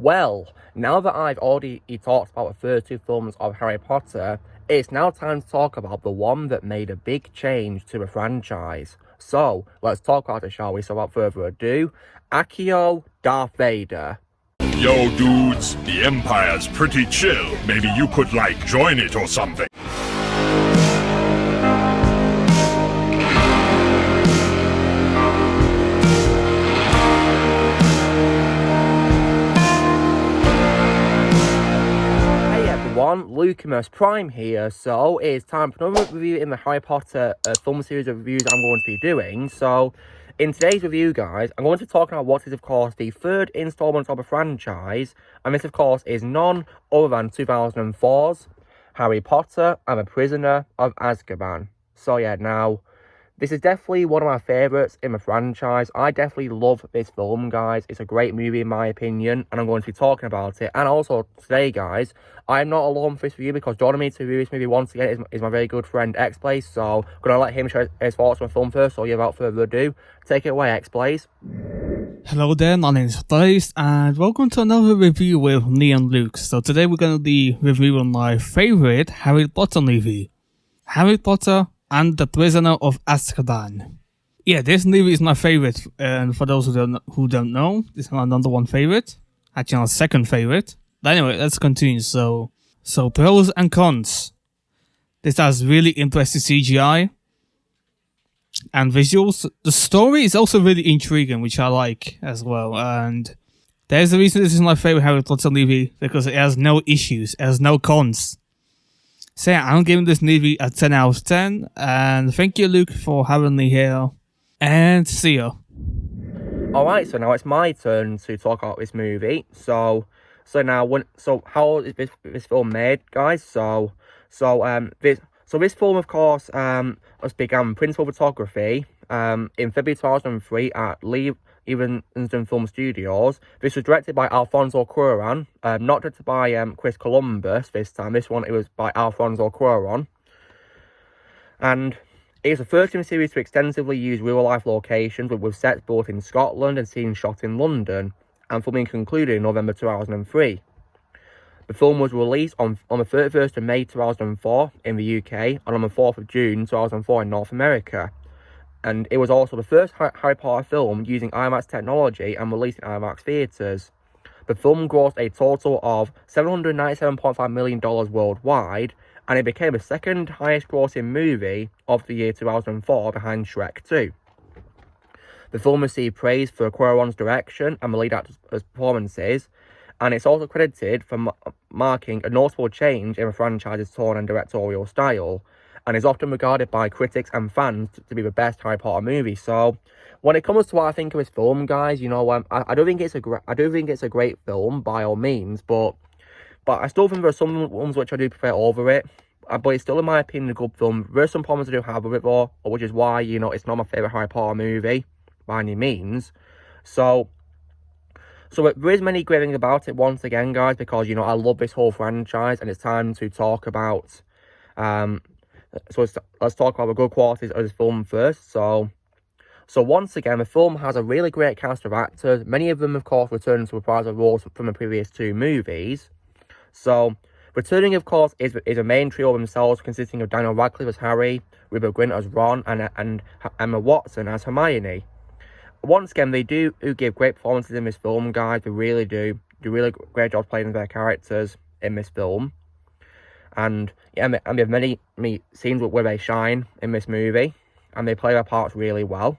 Well, now that I've already talked about the first two films of Harry Potter, it's now time to talk about the one that made a big change to the franchise. So, let's talk about it, shall we? So, without further ado, Accio Darth Vader. Yo, dudes, the Empire's pretty chill. Maybe you could, join it or something. Lucimus Prime here, so it's time for another review in the Harry Potter film series of reviews I'm going to be doing. So, in today's review, guys, I'm going to be talking about what is, of course, the third installment of the franchise, and this, of course, is none other than 2004's Harry Potter and the Prisoner of Azkaban. So, yeah, now, this is definitely one of my favourites in the franchise. I definitely love this film, guys. It's a great movie in my opinion, and I'm going to be talking about it. And also, today, guys, I'm not alone for this review because joining me to review this movie once again is my very good friend X-Blaze. So, I'm going to let him share his thoughts on the film first. So, yeah, without further ado, take it away, X-Blaze. Hello there, my name is Blaze, and welcome to another review with me and Luke. So today we're going to be reviewing my favourite Harry Potter movie, Harry Potter and the Prisoner of Azkaban. Yeah, this movie is my favourite, and for those who don't know, this is my number one favourite. Actually, my second favourite. But anyway, let's continue. So pros and cons. This has really impressive CGI and visuals. The story is also really intriguing, which I like as well. And there's the reason this is my favourite Harry Potter movie, because it has no issues, it has no cons. So yeah, I'm giving this movie a 10 out of 10, and thank you, Luke, for having me here, and see ya. Alright, so now it's my turn to talk about this movie. So how is this film made, guys? This film, of course, was began principal photography in February 2003 at Lee Evanston Film Studios. This was directed by Alfonso Cuarón, not directed by Chris Columbus this time. This one, it was by Alfonso Cuarón. And it was the first in the series to extensively use real-life locations with sets built in Scotland and scenes shot in London, and filming concluded in November 2003. The film was released on the 31st of May 2004 in the UK and on the 4th of June 2004 in North America. And it was also the first Harry Potter film using IMAX technology and released in IMAX theatres. The film grossed a total of $797.5 million worldwide, and it became the second highest grossing movie of the year 2004 behind Shrek 2. The film received praise for Cuarón's direction and the lead actors' performances, and it's also credited for marking a notable change in the franchise's tone and directorial style, and is often regarded by critics and fans to be the best Harry Potter movie. So, when it comes to what I think of this film, guys, you know, I do think it's a great film by all means, but I still think there are some ones which I do prefer over it. But it's still, in my opinion, a good film. There's some problems I do have with it though, which is why, you know, it's not my favourite Harry Potter movie by any means. So there is many great things about it once again, guys, because, you know, I love this whole franchise, and it's time to talk about let's talk about the good qualities of this film first. So once again, the film has a really great cast of actors. Many of them, of course, returning to reprise roles from the previous two movies. So, returning, of course, is a main trio themselves, consisting of Daniel Radcliffe as Harry, Rupert Grint as Ron, and Emma Watson as Hermione. Once again, they do give great performances in this film, guys. They really do. Do really great job playing their characters in this film. And yeah, and we have many scenes where they shine in this movie, and they play their parts really well.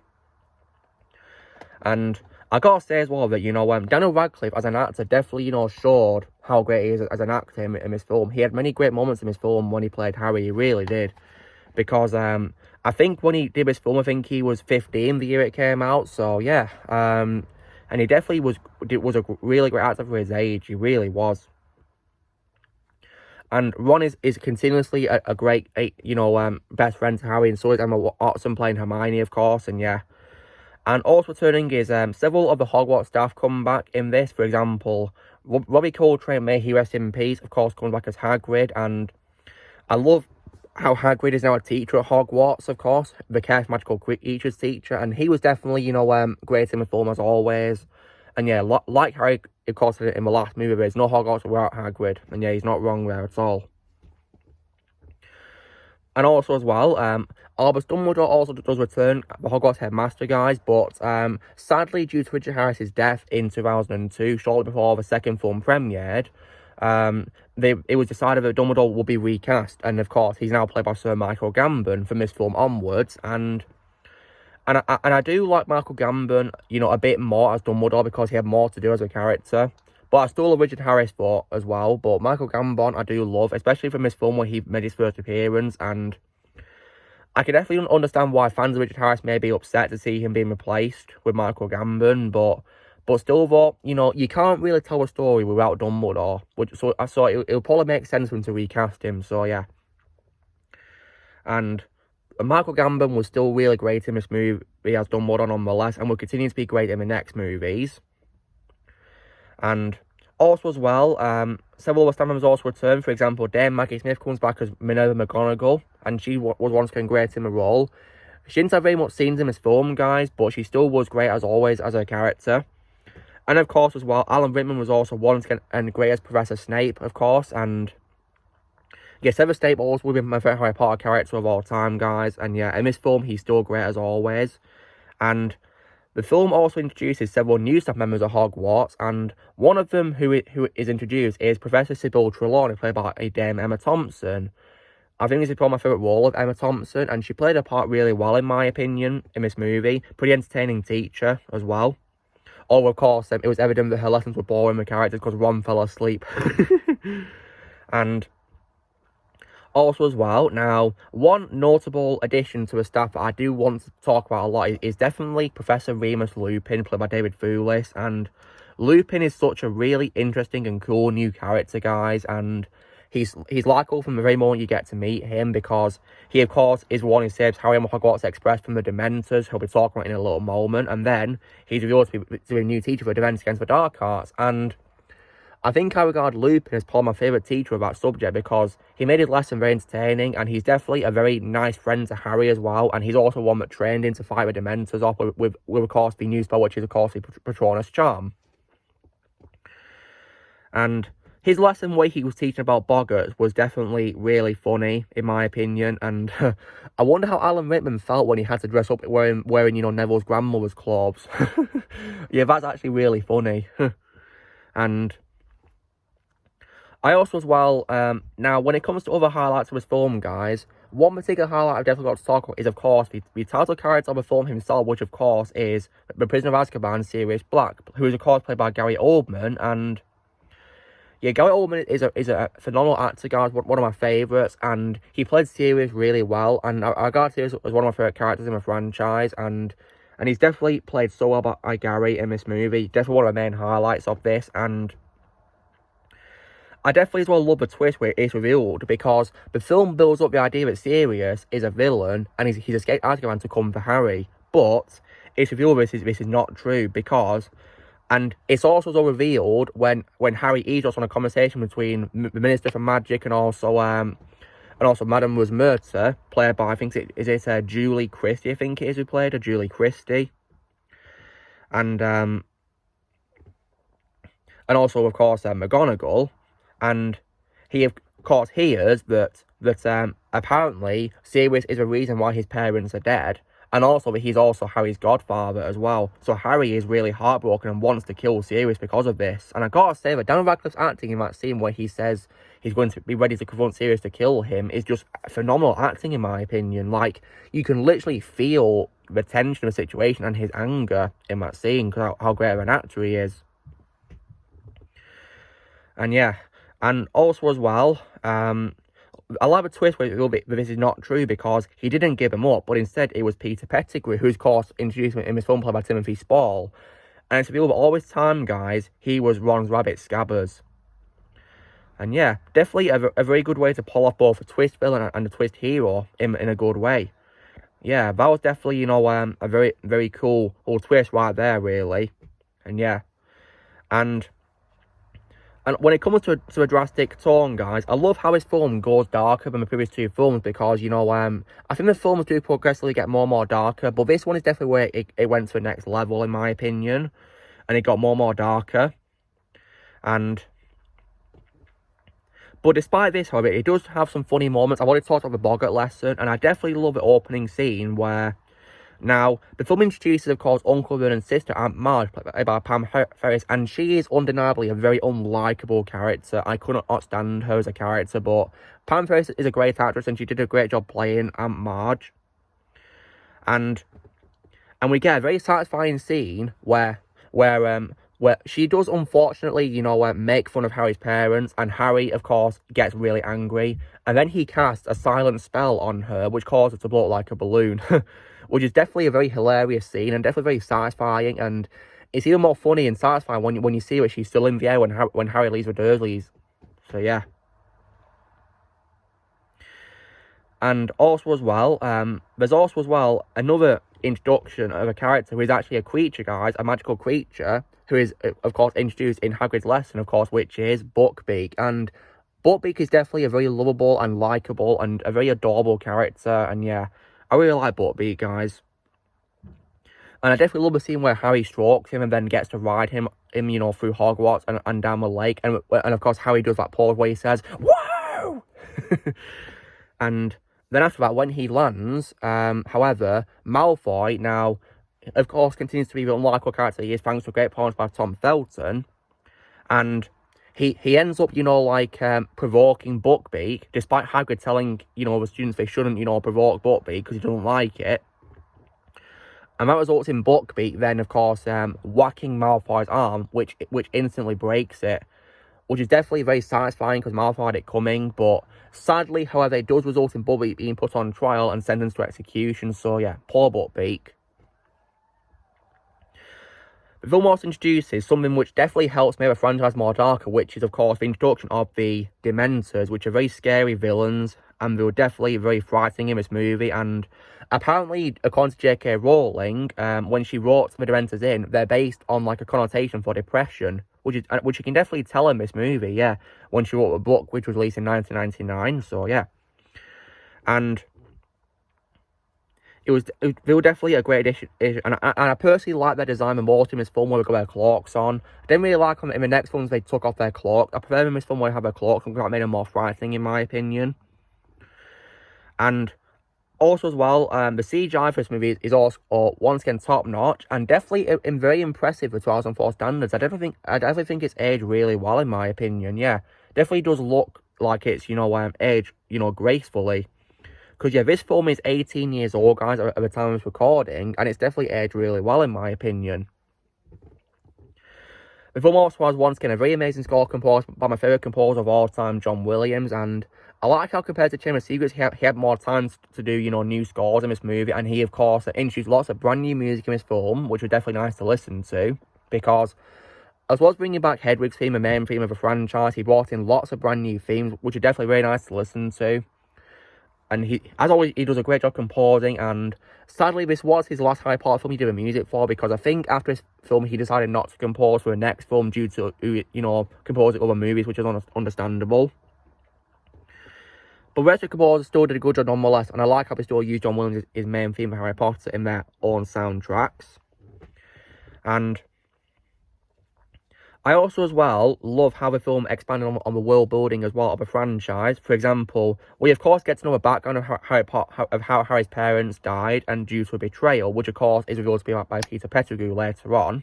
And I gotta say as well that, you know, Daniel Radcliffe as an actor definitely, you know, showed how great he is as an actor in this film. He had many great moments in this film when he played Harry. He really did, because I think when he did this film, I think he was 15 the year it came out. So yeah, and he definitely was a really great actor for his age. He really was. And Ron is continuously a great, you know, best friend to Harry, and so is Emma Watson playing Hermione, of course, and yeah. And also returning is several of the Hogwarts staff come back in this. For example, Robbie Coltrane, may he rest in peace, of course, comes back as Hagrid, and I love how Hagrid is now a teacher at Hogwarts, of course, the Chaos Magical Creatures teacher, and he was definitely, you know, great in the film as always. And yeah, like Harry, of course, in the last movie, there's no Hogwarts without Hagrid. And yeah, he's not wrong there at all. And also as well, Albus Dumbledore also does return, the Hogwarts headmaster, guys, but sadly, due to Richard Harris's death in 2002, shortly before the second film premiered, it was decided that Dumbledore will be recast, and of course, he's now played by Sir Michael Gambon from this film onwards, and I do like Michael Gambon, you know, a bit more as Dumbledore because he had more to do as a character. But I still love Richard Harris for as well. But Michael Gambon I do love, especially from this film where he made his first appearance. And I can definitely understand why fans of Richard Harris may be upset to see him being replaced with Michael Gambon. But still, though, you know, you can't really tell a story without Dumbledore. So I thought it'll probably make sense for him to recast him. So yeah. And Michael Gambon was still really great in this movie as Dumbledore nonetheless, and will continue to be great in the next movies. And also as well, several other staff members also returned. For example, Dame Maggie Smith comes back as Minerva McGonagall, and she was once again great in the role. She didn't have very much scenes in this film, guys, but she still was great as always as a character. And of course as well, Alan Rickman was also once again and great as Professor Snape, of course, and yeah, Severus Snape also will be my favourite Harry Potter character of all time, guys. And yeah, in this film, he's still great as always. And the film also introduces several new staff members of Hogwarts, and one of them who is introduced is Professor Sybil Trelawney, played by Dame Emma Thompson. I think this is probably my favourite role of Emma Thompson, and she played her part really well, in my opinion, in this movie. Pretty entertaining teacher as well. Although, of course, it was evident that her lessons were boring with characters because Ron fell asleep. And also as well, now, one notable addition to the staff that I do want to talk about a lot is definitely Professor Remus Lupin, played by David Thewlis. And Lupin is such a really interesting and cool new character, guys, and he's likeable from the very moment you get to meet him, because he, of course, is one who saves Harry and Hogwarts Express from the Dementors, who we'll be talking about in a little moment, and then he's revealed to be a new teacher for Defense Against the Dark Arts. And I think I regard Lupin as probably my favourite teacher of that subject, because he made his lesson very entertaining, and he's definitely a very nice friend to Harry as well, and he's also one that trained him to fight the Dementors off with of course, the new spell, which is, of course, the Patronus Charm. And his lesson where he was teaching about boggarts was definitely really funny, in my opinion, and I wonder how Alan Rickman felt when he had to dress up wearing you know, Neville's grandmother's clothes. Yeah, that's actually really funny. And I also as well, now when it comes to other highlights of this film, guys, one particular highlight I've definitely got to talk about is, of course, the title character of the film himself, which of course is the Prisoner of Azkaban, Sirius Black, who is of course played by Gary Oldman. And yeah, Gary Oldman is a phenomenal actor, guys, one of my favourites, and he played Sirius really well, and I regard Sirius as one of my favourite characters in the franchise, and he's definitely played so well by Gary in this movie. Definitely one of the main highlights of this. And I definitely as well love the twist where it's revealed, because the film builds up the idea that Sirius is a villain and he's escaped Azkaban to come for Harry, but it's revealed this is not true, because, and it's also revealed when Harry eavesdrops on a conversation between the Minister for Magic and also Madame Rosmerta, played by, I think it's Julie Christie, I think it is, who played her, Julie Christie, and also of course McGonagall. And he, of course, hears that apparently Sirius is the reason why his parents are dead, and also that he's also Harry's godfather as well. So Harry is really heartbroken and wants to kill Sirius because of this. And I gotta say that Daniel Radcliffe's acting in that scene where he says he's going to be ready to confront Sirius to kill him is just phenomenal acting, in my opinion. Like, you can literally feel the tension of the situation and his anger in that scene, because how great of an actor he is. And yeah. And also as well, I like the twist where this is not true, because he didn't give him up, but instead it was Peter Pettigrew, who's of course introduced in this film played by Timothy Spall. And it's revealed that all this time, guys, he was Ron's rabbit Scabbers. And yeah, definitely a very good way to pull off both a twist villain and a twist hero in a good way. Yeah, that was definitely, you know, a very, very cool little twist right there, really. And yeah, and when it comes to a drastic tone, guys, I love how this film goes darker than the previous two films, because, you know, I think the films do progressively get more and more darker, but this one is definitely where it went to the next level, in my opinion, and it got more and more darker. But despite this, however, it does have some funny moments. I want to talk about the Boggart lesson, and I definitely love the opening scene where, now, the film introduces, of course, Uncle Vernon's sister, Aunt Marge, played by Pam Ferris, and she is undeniably a very unlikable character. I could not stand her as a character, but Pam Ferris is a great actress, and she did a great job playing Aunt Marge. And we get a very satisfying scene where she does, unfortunately, make fun of Harry's parents, and Harry, of course, gets really angry, and then he casts a silent spell on her, which causes her to blow up like a balloon, which is definitely a very hilarious scene, and definitely very satisfying, and it's even more funny and satisfying when you see her, she's still in the air when Harry leaves the Dursleys. So, yeah. And also as well, there's also as well another introduction of a character who is actually a creature, guys, a magical creature, who is, of course, introduced in Hagrid's lesson, of course, which is Buckbeak. And Buckbeak is definitely a very lovable and likeable and a very adorable character. And yeah, I really like Buckbeak, guys. And I definitely love the scene where Harry strokes him and then gets to ride him through Hogwarts and down the lake. And of course, Harry does that pause where he says, "Whoa!" And then after that, when he lands, however, Malfoy now, of course, continues to be the unlikable character he is, thanks to great performance by Tom Felton. And he ends up, provoking Buckbeak, despite Hagrid telling, the students they shouldn't, provoke Buckbeak because he doesn't like it. And that results in Buckbeak then, of course, whacking Malfoy's arm, which instantly breaks it, which is definitely very satisfying because Malfoy had it coming, but sadly, however, it does result in Buckbeak being put on trial and sentenced to execution, so yeah, poor Buckbeak. The film also introduces something which definitely helps make the franchise more darker, which is, of course, the introduction of the Dementors, which are very scary villains, and they were definitely very frightening in this movie, and apparently, according to J.K. Rowling, when she wrote the Dementors in, they're based on, a connotation for depression, which you can definitely tell in this movie, yeah, when she wrote a book, which was released in 1999, so yeah. And they were definitely a great addition, and I personally like their design the most in this film where they got their cloaks on. I didn't really like them in the next films they took off their cloak. I prefer them in this film where they have their cloaks, because that made them more frightening in my opinion. And also as well, the CGI for this movie is also once again top notch and definitely very impressive for 2004 standards. I definitely think it's aged really well in my opinion. Yeah, definitely does look like it's aged gracefully. Because, yeah, this film is 18 years old, guys, at the time of this recording, and it's definitely aged really well, in my opinion. The film also has, once again, a very amazing score composed by my favourite composer of all time, John Williams, and I like how, compared to Chamber of Secrets, he had more time to do, new scores in this movie, and he, of course, introduced lots of brand new music in this film, which was definitely nice to listen to, because as well as bringing back Hedwig's theme, the main theme of the franchise, he brought in lots of brand new themes, which are definitely very nice to listen to. And he, as always, he does a great job composing, and sadly, this was his last Harry Potter film he did the music for, because I think after this film, he decided not to compose for the next film due to, composing other movies, which is understandable. But the rest of the composers still did a good job nonetheless, and I like how they still used John Williams' his main theme for Harry Potter in their own soundtracks. And I also, as well, love how the film expanded on the world building as well of the franchise. For example, we of course get to know the background of how Harry's parents died and due to a betrayal, which of course is revealed to be by Peter Pettigrew later on.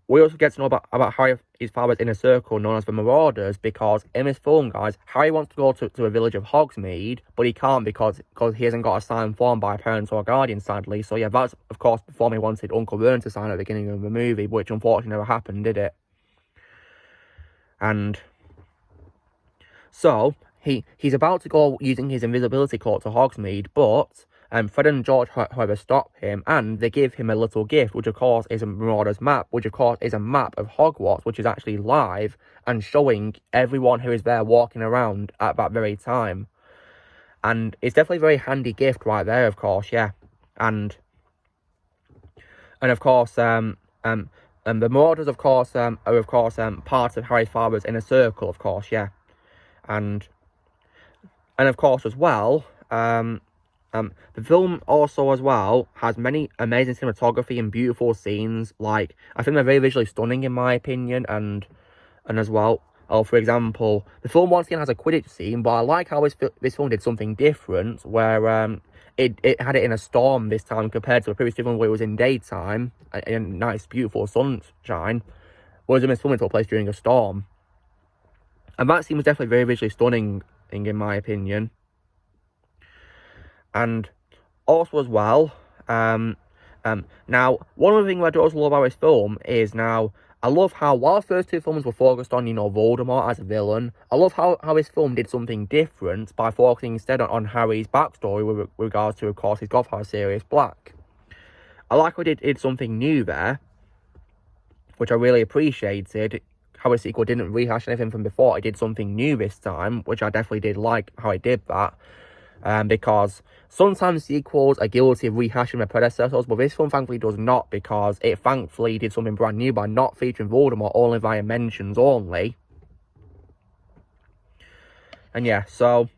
We also get to know about Harry, his father's inner circle known as the Marauders, because in this film, guys, Harry wants to go to the village of Hogsmeade, but he can't because he hasn't got a signed form by a parent or a guardian, sadly. So yeah, that's of course the form he wanted Uncle Vernon to sign at the beginning of the movie, which unfortunately never happened, did it? And so he's about to go using his invisibility cloak to Hogsmeade, but Fred and George, however, stop him, and they give him a little gift, which of course is a Marauder's map, which of course is a map of Hogwarts, which is actually live and showing everyone who is there walking around at that very time. And it's definitely a very handy gift right there, of course, yeah. And of course, the Marauders, of course, are of course part of Harry father's inner circle, of course, yeah. And of course as well, the film also, as well, has many amazing cinematography and beautiful scenes. Like, I think they're very visually stunning, in my opinion, and And as well, for example, the film once again has a Quidditch scene, but I like how this film did something different, where it had it in a storm this time compared to the previous film where it was in daytime and nice, beautiful sunshine. Whereas in this film, it took place during a storm. And that scene was definitely very visually stunning, in my opinion. And also as well, now, one of the things I do also love about this film is now, I love how, while the first two films were focused on, Voldemort as a villain, I love how this film did something different by focusing instead on Harry's backstory with regards to, of course, his godfather, Sirius Black. I like how it did something new there, which I really appreciated. How a sequel didn't rehash anything from before, it did something new this time, which I definitely did like how it did that. Because sometimes sequels are guilty of rehashing their predecessors, but this film thankfully does not, because it thankfully did something brand new by not featuring Voldemort only via mentions only. And yeah, so,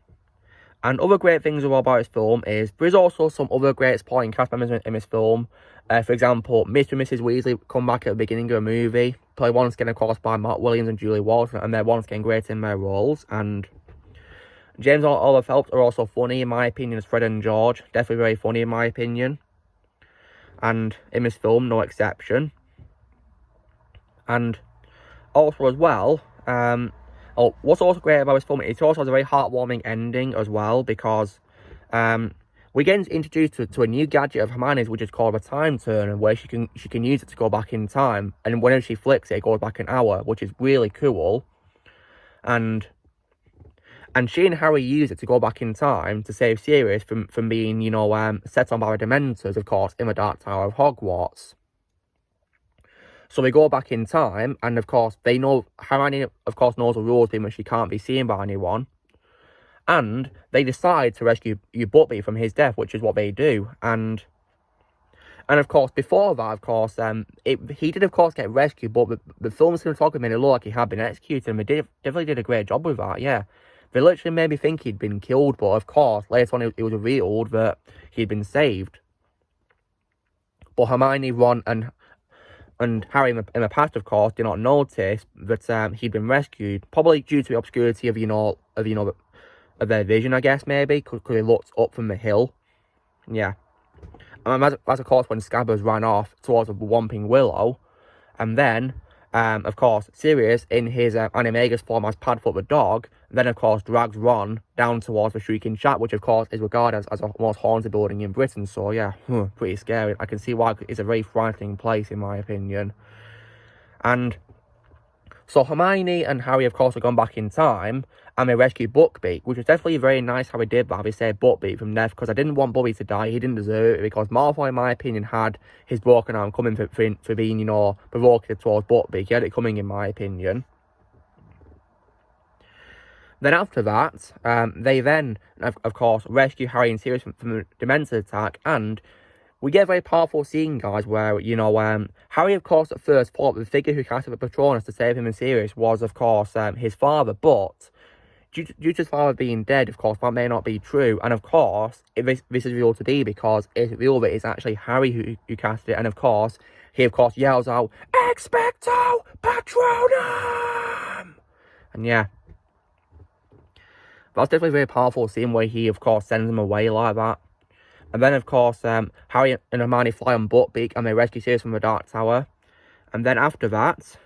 and other great things about this film is there is also some other great supporting cast members in this film. For example, Mr. and Mrs. Weasley come back at the beginning of the movie, played once again, of course, by Mark Williams and Julie Walters, and they're once again great in their roles. And James Oliver Phelps are also funny, in my opinion, as Fred and George. Definitely very funny, in my opinion. And in this film, no exception. And also as well, what's also great about this film, it also has a very heartwarming ending as well, because we get introduced to a new gadget of Hermione's, which is called a time turner, where she can use it to go back in time. And whenever she flicks it, it goes back an hour, which is really cool. And she and Harry use it to go back in time to save Sirius from being, set on by the Dementors, of course, in the Dark Tower of Hogwarts. So they go back in time, and of course, Hermione, of course, knows the rules, being that she can't be seen by anyone. And they decide to rescue Buckbeak from his death, which is what they do. And of course, before that, of course, he did, of course, get rescued, but the film cinematography made it look like he had been executed, and they definitely did a great job with that, yeah. They literally made me think he'd been killed, but of course, later on it was revealed that he'd been saved. But Hermione, Ron, and Harry in the past, of course, did not notice that he'd been rescued, probably due to the obscurity of their vision, I guess, maybe, because they looked up from the hill. Yeah. And that's of course when Scabbers ran off towards the Whomping Willow, and then of course, Sirius, in his Animagus form as Padfoot the dog, then, of course, drags Ron down towards the Shrieking Shack, which, of course, is regarded as the most haunted building in Britain. So, yeah, pretty scary. I can see why it's a very frightening place, in my opinion. And so Hermione and Harry, of course, have gone back in time, and they rescue Buckbeak, which was definitely very nice how he did that. They saved Buckbeak from death, because I didn't want Bobby to die. He didn't deserve it, because Malfoy, in my opinion, had his broken arm coming for being, provocative towards Buckbeak. He had it coming, in my opinion. Then after that, they then, of course, rescue Harry and Sirius from the Dementor attack, and we get a very powerful scene, guys, where, Harry, of course, at first thought the figure who casted the Patronus to save him and Sirius was, of course, his father, but due to his father being dead, of course, that may not be true, and of course, this is revealed to be, because it's revealed that it's actually Harry who casted it, and of course, he, of course, yells out, "Expecto Patronum!" And yeah. That's definitely a very powerful scene where he, of course, sends him away like that. And then, of course, Harry and Hermione fly on Buckbeak and they rescue Sirius from the Dark Tower. And then after that,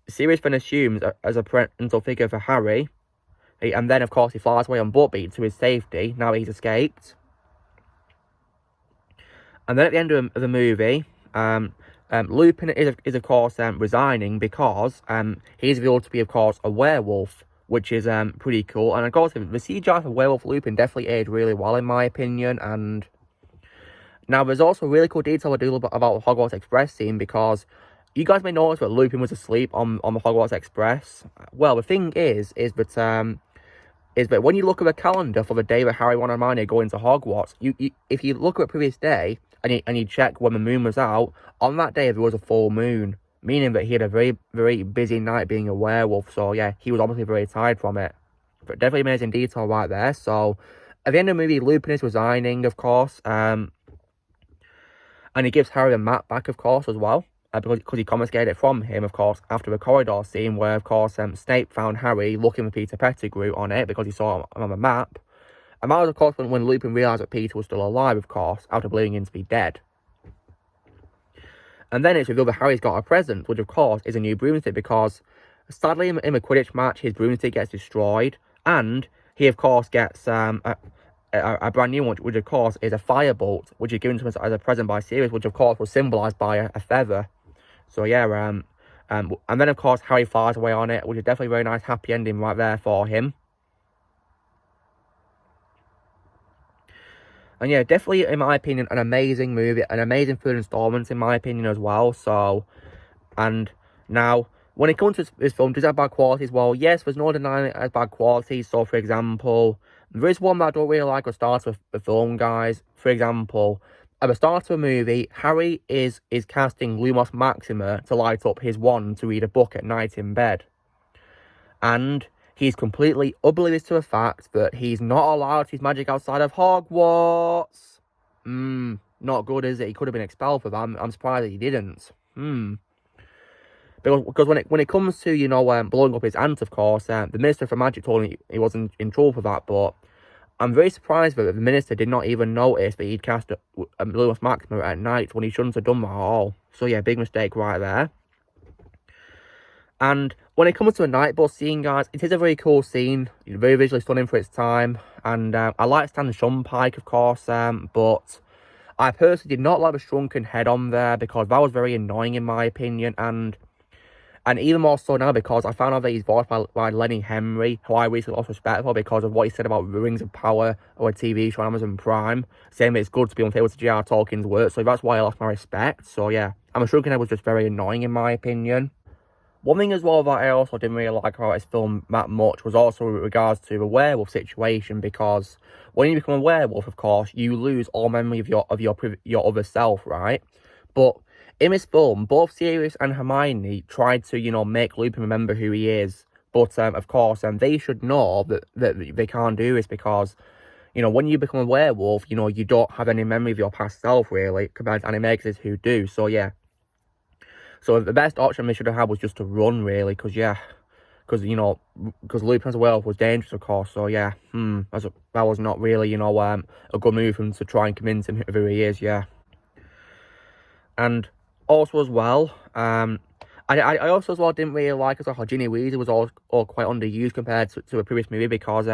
Sirius then assumes as a parental figure for Harry. And then, of course, he flies away on Buckbeak to his safety, now that he's escaped. And then at the end of the movie, Lupin is of course resigning because he's revealed to be, of course, a werewolf, which is pretty cool. And of course, the CGI for Werewolf Lupin definitely aged really well, in my opinion. And now there's also a really cool detail I do about the Hogwarts Express scene, because you guys may notice that Lupin was asleep on the Hogwarts Express. Well, the thing is that when you look at the calendar for the day that Harry, Ron, and Hermione go into Hogwarts, if you look at the previous day and you check when the moon was out, on that day there was a full moon, meaning that he had a very, very busy night being a werewolf. So yeah, he was obviously very tired from it. But definitely amazing detail right there. So at the end of the movie, Lupin is resigning, of course, and he gives Harry a map back, of course, as well. because he confiscated it from him, of course, after a corridor scene where, of course, Snape found Harry looking for Peter Pettigrew on it because he saw him on the map. And that was, of course, when Lupin realised that Peter was still alive, of course, after believing him to be dead. And then it's revealed that Harry's got a present, which, of course, is a new broomstick because, sadly, in a Quidditch match, his broomstick gets destroyed, and he, of course, gets a brand new one, which, of course, is a firebolt, which is given to him as a present by Sirius, which, of course, was symbolised by a feather. So, yeah, and then, of course, Harry flies away on it, which is definitely a very nice, happy ending right there for him. And yeah, definitely, in my opinion, an amazing movie, an amazing third installment, in my opinion, as well. So, and now, when it comes to this film, does it have bad qualities? Well, yes, there's no denying it has bad qualities. So, for example, there is one that I don't really like at the start of the film, guys. For example, at the start of the movie, Harry is casting Lumos Maxima to light up his wand to read a book at night in bed. And he's completely oblivious to the fact that he's not allowed to use magic outside of Hogwarts. Not good, is it? He could have been expelled for that. I'm surprised that he didn't. Because when it comes to, blowing up his aunt, of course, the Minister for Magic told him he wasn't in trouble for that, but I'm very surprised that the Minister did not even notice that he'd cast Lumos Maxima at night when he shouldn't have done that at all. So yeah, big mistake right there. And when it comes to a night bus scene, guys, it is a very cool scene, very visually stunning for its time. And I like Stan Shumpike, of course, but I personally did not like the shrunken head on there because that was very annoying in my opinion. And even more so now because I found out that he's voiced by Lenny Henry, who I recently lost respect for because of what he said about Rings of Power or a TV show on Amazon Prime, saying that it's good to be unfaithful to J.R. Tolkien's work. So that's why I lost my respect. So yeah, and the shrunken head was just very annoying in my opinion. One thing as well that I also didn't really like about this film that much was also with regards to the werewolf situation, because when you become a werewolf, of course, you lose all memory of your other self, right? But in this film, both Sirius and Hermione tried to, make Lupin remember who he is. But, of course, they should know that they can't do this because, when you become a werewolf, you don't have any memory of your past self, really, compared to animators who do. So, yeah. So the best option they should have had was just to run, really, because Lupin as a werewolf was dangerous, of course. So yeah, that was not really, a good move for him to try and convince him who he is, yeah. And also as well, I also as well didn't really like as well how Ginny Weasley was all quite underused compared to a previous movie because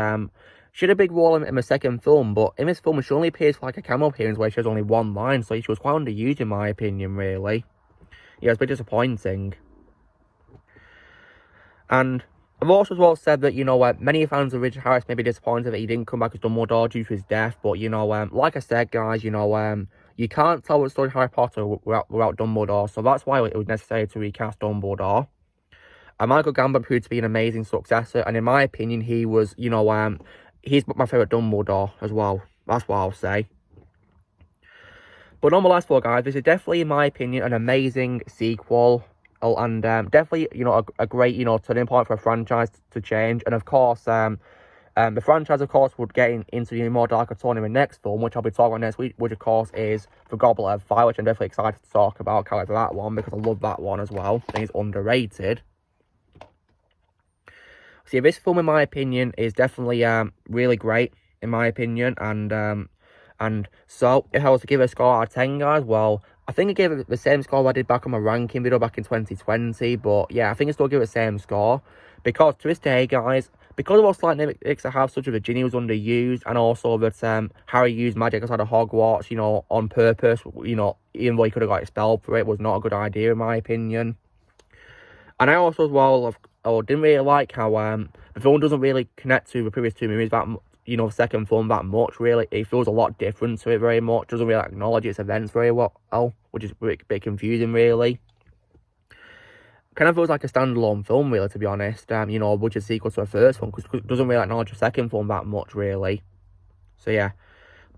she had a big role in the second film, but in this film she only appears for like a cameo appearance where she has only one line, so she was quite underused in my opinion, really. Yeah, it's a bit disappointing. And I've also as well said that, many fans of Richard Harris may be disappointed that he didn't come back as Dumbledore due to his death. But, like I said, guys, you can't tell the story of Harry Potter without Dumbledore. So that's why it was necessary to recast Dumbledore. And Michael Gambon proved to be an amazing successor. And in my opinion, he was, he's my favourite Dumbledore as well. That's what I'll say. But nonetheless, guys, this is definitely, in my opinion, an amazing sequel. And definitely, a great, turning point for a franchise to change. And of course, the franchise, of course, would get into the more darker tone in the next film, which I'll be talking about next week, which, of course, is The Goblet of Fire, which I'm definitely excited to talk about. Can't wait for that one, because I love that one as well. I think it's underrated. So yeah, this film, in my opinion, is definitely really great, in my opinion. And so, if I was to give it a score out of 10, guys, well, I think I gave it the same score I did back on my ranking video back in 2020. But yeah, I think I still give it the same score. Because to this day, guys, because of all slight nitpicks I have, such as that Ginny was underused, and also that Harry used magic outside of Hogwarts, on purpose, even though he could have got expelled for it, was not a good idea, in my opinion. And I also, as well, didn't really like how the film doesn't really connect to the previous two movies that much. The second film that much, really. It feels a lot different to it very much. Doesn't really acknowledge its events very well, which is a bit confusing, really. Kind of feels like a standalone film, really, to be honest. Which is a sequel to the first one, because it doesn't really acknowledge the second film that much, really. So, yeah.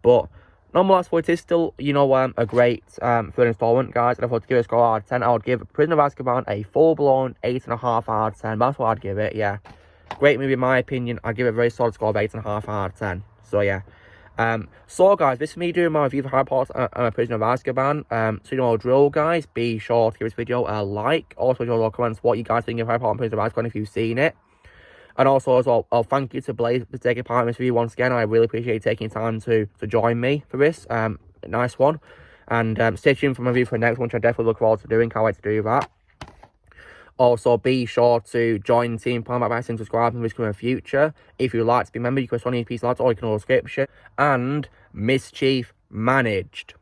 But, nonetheless, it is still, a great third installment, guys. And if I was to give it a score out of 10, I would give Prisoner of Azkaban a full-blown 8.5 out of 10. That's what I'd give it, yeah. Great movie, in my opinion. I'd give it a very solid score of 8.5 out of 10. So, yeah. So guys, this is me doing my review for Harry Potter and the Prisoner of Azkaban. So you know the drill, guys. Be sure to give this video a like. Also, in your comments what you guys think of Harry Potter and Prisoner of Azkaban if you've seen it. And also, as well, thank you to Blaze for taking part in this review once again. I really appreciate you taking time to join me for this. Nice one. And stay tuned for my review for the next one, which I definitely look forward to doing. Can't wait to do that. Also, be sure to join Team Palmer by subscribing to this in the future. If you'd like to be a member, you can press on your piece of or you can all description. And Mischief Managed.